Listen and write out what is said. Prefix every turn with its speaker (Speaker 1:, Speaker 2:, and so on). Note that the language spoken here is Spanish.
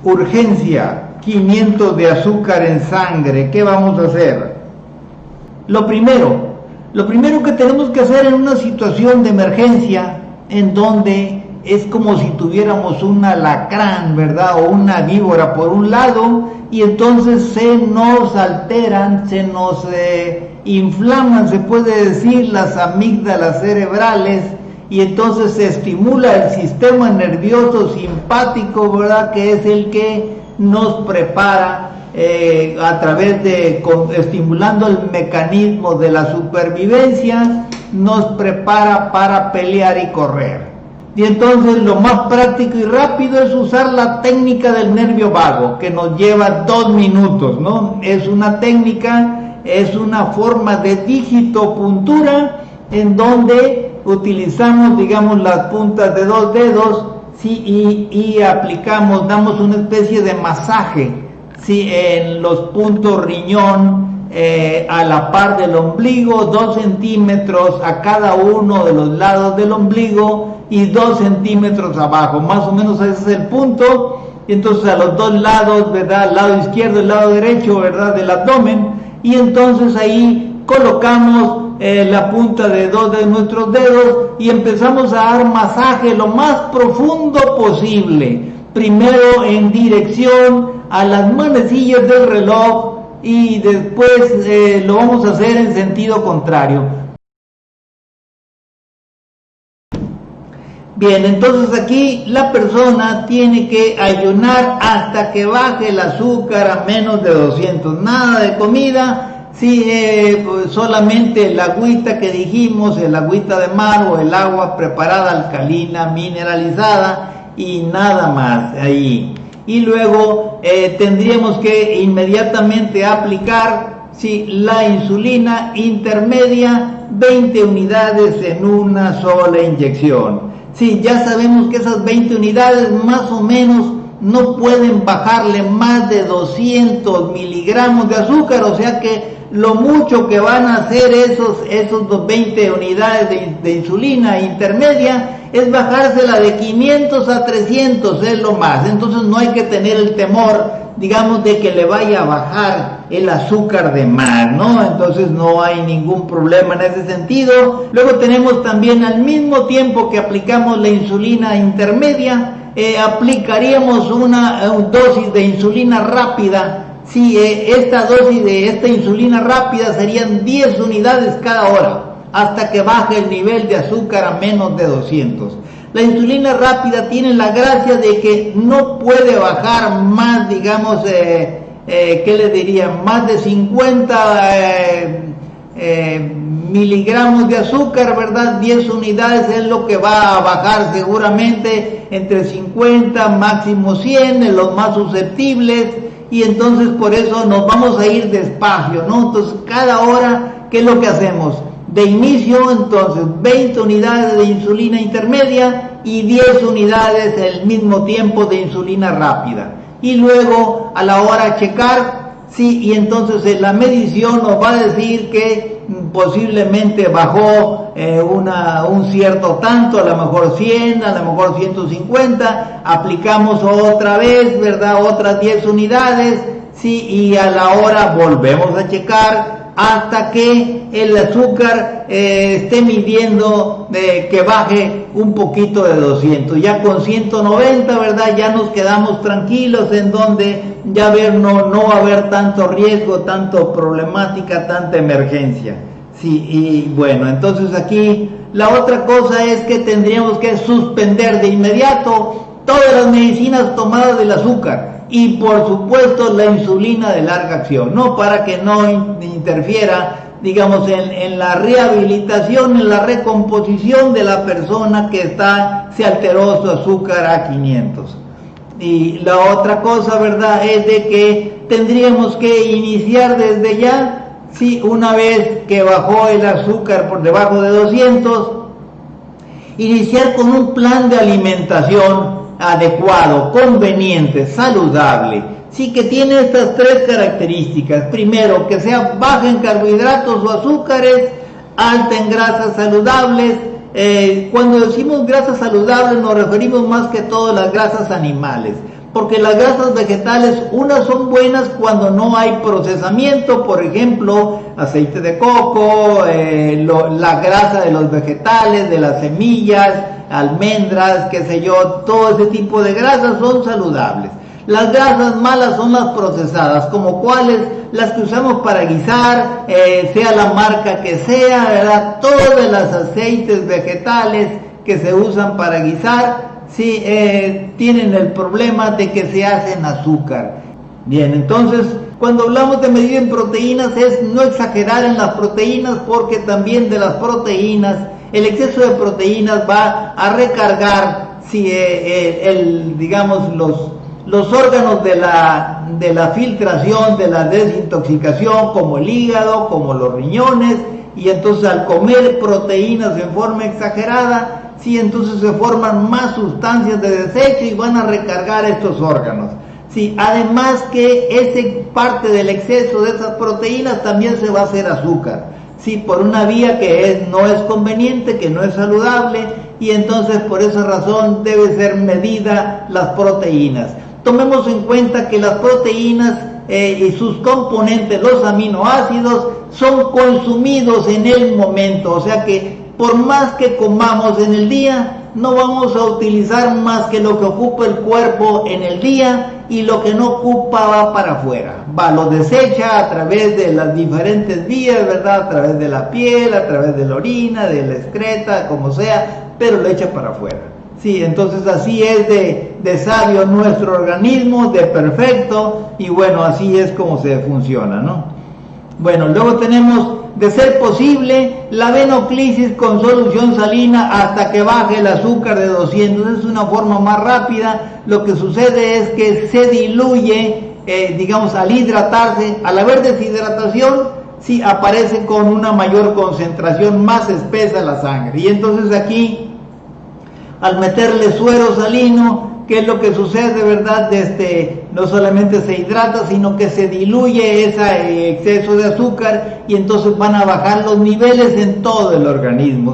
Speaker 1: urgencia, 500 de azúcar en sangre, ¿qué vamos a hacer? Lo primero que tenemos que hacer en una situación de emergencia, en donde es como si tuviéramos un alacrán, ¿verdad? O una víbora por un lado, y entonces se nos alteran, se nos inflaman, se puede decir, las amígdalas cerebrales, y entonces se estimula el sistema nervioso simpático, ¿verdad? Que es el que nos prepara a través de estimulando el mecanismo de la supervivencia, nos prepara para pelear y correr. Y entonces lo más práctico y rápido es usar la técnica del nervio vago, que nos lleva 2 minutos, ¿no? Es una técnica, es una forma de digitopuntura en donde utilizamos, digamos, las puntas de 2 dedos, ¿sí? y aplicamos, damos una especie de masaje, ¿sí? En los puntos riñón, a la par del ombligo, 2 centímetros a cada uno de los lados del ombligo y 2 centímetros abajo, más o menos ese es el punto. Y entonces a los 2 lados, ¿verdad? El lado izquierdo y el lado derecho, ¿verdad? Del abdomen, y entonces ahí colocamos la punta de 2 de nuestros dedos y empezamos a dar masaje lo más profundo posible, primero en dirección a las manecillas del reloj y después lo vamos a hacer en sentido contrario. Bien, entonces aquí la persona tiene que ayunar hasta que baje el azúcar a menos de 200, nada de comida. Sí, pues solamente el agüita que dijimos, el agüita de mar o el agua preparada alcalina, mineralizada y nada más ahí. Y luego tendríamos que inmediatamente aplicar, sí, la insulina intermedia, 20 unidades en una sola inyección. Sí, ya sabemos que esas 20 unidades más o menos no pueden bajarle más de 200 miligramos de azúcar, o sea que lo mucho que van a hacer esos 20 unidades de insulina intermedia es bajársela de 500 a 300, es lo más. Entonces no hay que tener el temor, digamos, de que le vaya a bajar el azúcar de más, ¿no? Entonces no hay ningún problema en ese sentido. Luego tenemos también, al mismo tiempo que aplicamos la insulina intermedia, aplicaríamos una dosis de insulina rápida. Sí, esta dosis de esta insulina rápida serían 10 unidades cada hora, hasta que baje el nivel de azúcar a menos de 200. La insulina rápida tiene la gracia de que no puede bajar más, digamos, ¿qué le diría? Más de 50 miligramos de azúcar, ¿verdad? 10 unidades es lo que va a bajar seguramente, entre 50, máximo 100, en los más susceptibles, y entonces por eso nos vamos a ir despacio, ¿no? Entonces cada hora, ¿qué es lo que hacemos? De inicio, entonces, 20 unidades de insulina intermedia y 10 unidades al mismo tiempo de insulina rápida. Y luego, a la hora de checar, sí, y entonces en la medición nos va a decir que posiblemente bajó un cierto tanto, a lo mejor 100, a lo mejor 150, aplicamos otra vez, ¿verdad? Otras 10 unidades, sí, y a la hora volvemos a checar, hasta que el azúcar esté midiendo que baje un poquito de 200. Ya con 190, ¿verdad? Ya nos quedamos tranquilos, en donde ya no va a haber tanto riesgo, tanto problemática, tanta emergencia. Sí, y bueno, entonces aquí la otra cosa es que tendríamos que suspender de inmediato todas las medicinas tomadas del azúcar. Y por supuesto la insulina de larga acción, ¿no? Para que no interfiera, digamos, en la rehabilitación, en la recomposición de la persona que se alteró su azúcar a 500. Y la otra cosa, ¿verdad?, es de que tendríamos que iniciar desde ya, sí, una vez que bajó el azúcar por debajo de 200, iniciar con un plan de alimentación adecuado, conveniente, saludable, sí, que tiene estas 3 características. Primero, que sea baja en carbohidratos o azúcares, alta en grasas saludables. Cuando decimos grasas saludables nos referimos más que todo a las grasas animales, Porque las grasas vegetales, unas son buenas cuando no hay procesamiento, por ejemplo, aceite de coco, la grasa de los vegetales, de las semillas, almendras, qué sé yo, todo ese tipo de grasas son saludables. Las grasas malas son las procesadas, como cuáles, las que usamos para guisar, sea la marca que sea, ¿verdad? Todos los aceites vegetales que se usan para guisar, sí, tienen el problema de que se hacen azúcar. Bien, entonces, cuando hablamos de medir en proteínas es no exagerar en las proteínas, porque también de las proteínas, el exceso de proteínas va a recargar, sí, digamos, los órganos de la filtración, de la desintoxicación, como el hígado, como los riñones, y entonces al comer proteínas en forma exagerada, sí, entonces se forman más sustancias de desecho y van a recargar estos órganos. Sí, además que ese parte del exceso de esas proteínas también se va a hacer azúcar, sí, por una vía que no es conveniente, que no es saludable, y entonces por esa razón debe ser medida las proteínas. Tomemos en cuenta que las proteínas y sus componentes, los aminoácidos, son consumidos en el momento, o sea que por más que comamos en el día, no vamos a utilizar más que lo que ocupa el cuerpo en el día, y lo que no ocupa va para afuera, lo desecha a través de las diferentes vías, ¿verdad? A través de la piel, a través de la orina, de la excreta, como sea, pero lo echa para afuera. Sí, entonces así es de sabio nuestro organismo, de perfecto, y bueno, así es como se funciona, ¿no? Bueno, luego tenemos, de ser posible, la venoclisis con solución salina hasta que baje el azúcar de 200. Es una forma más rápida. Lo que sucede es que se diluye, digamos, al hidratarse, al haber deshidratación, sí aparece con una mayor concentración, más espesa la sangre. Y entonces aquí, al meterle suero salino, ¿qué es lo que sucede, verdad? No solamente se hidrata, sino que se diluye ese exceso de azúcar, y entonces van a bajar los niveles en todo el organismo.